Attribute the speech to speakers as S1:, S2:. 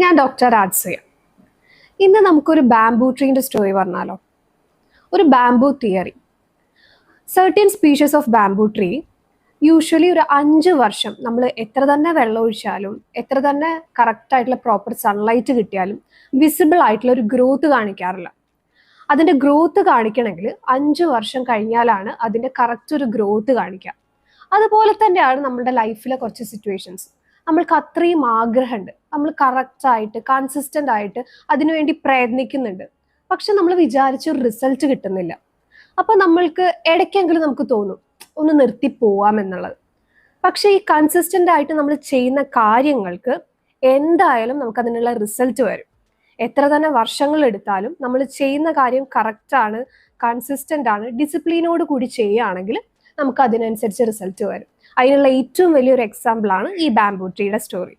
S1: ഞാൻ ഡോക്ടർ രാജ്സിയ. ഇന്ന് നമുക്കൊരു ബാംബൂ ട്രീൻ്റെ സ്റ്റോറി പറഞ്ഞാലോ. ഒരു bamboo theory. Certain species of bamboo tree usually ഒരു 5 വർഷം നമ്മൾ എത്ര തന്നെ വെള്ളം ഒഴിച്ചാലും എത്ര തന്നെ കറക്റ്റ് ആയിട്ടുള്ള പ്രോപ്പർ സൺലൈറ്റ് കിട്ടിയാലും വിസിബിൾ ആയിട്ടുള്ള ഒരു ഗ്രോത്ത് കാണിക്കാറില്ല. അതിൻ്റെ ഗ്രോത്ത് കാണിക്കണമെങ്കിൽ 5 വർഷം കഴിഞ്ഞാലാണ് അതിൻ്റെ കറക്റ്റ് ഒരു ഗ്രോത്ത് കാണിക്കുക. അതുപോലെ തന്നെയാണ് നമ്മുടെ ലൈഫിലെ കുറച്ച് സിറ്റുവേഷൻസ്. നമ്മൾക്ക് അത്രയും ആഗ്രഹമുണ്ട്, നമ്മൾ കറക്റ്റായിട്ട് കൺസിസ്റ്റൻ്റ് ആയിട്ട് അതിനുവേണ്ടി പ്രയത്നിക്കുന്നുണ്ട്, പക്ഷെ നമ്മൾ വിചാരിച്ച ഒരു റിസൾട്ട് കിട്ടുന്നില്ല. അപ്പം നമ്മൾക്ക് ഇടയ്ക്കെങ്കിലും നമുക്ക് തോന്നും ഒന്ന് നിർത്തി പോവാം എന്നുള്ളത്. പക്ഷെ ഈ കൺസിസ്റ്റൻ്റ് ആയിട്ട് നമ്മൾ ചെയ്യുന്ന കാര്യങ്ങൾക്ക് എന്തായാലും നമുക്കതിനുള്ള റിസൾട്ട് വരും. എത്ര തന്നെ വർഷങ്ങൾ എടുത്താലും നമ്മൾ ചെയ്യുന്ന കാര്യം കറക്റ്റാണ്, കൺസിസ്റ്റൻ്റ് ആണ്, ഡിസിപ്ലിനോട് കൂടി ചെയ്യുകയാണെങ്കിൽ നമുക്ക് അതിനനുസരിച്ച് റിസൾട്ട് വരും. അതിനുള്ള ഏറ്റവും വലിയൊരു എക്സാമ്പിളാണ് ഈ ബാംബൂ ട്രീയുടെ സ്റ്റോറി.